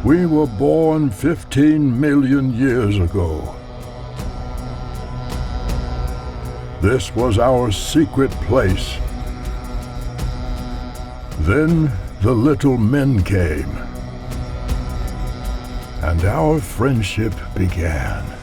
We were born 15 million years ago. This was our secret place. Then the little men came, and our friendship began.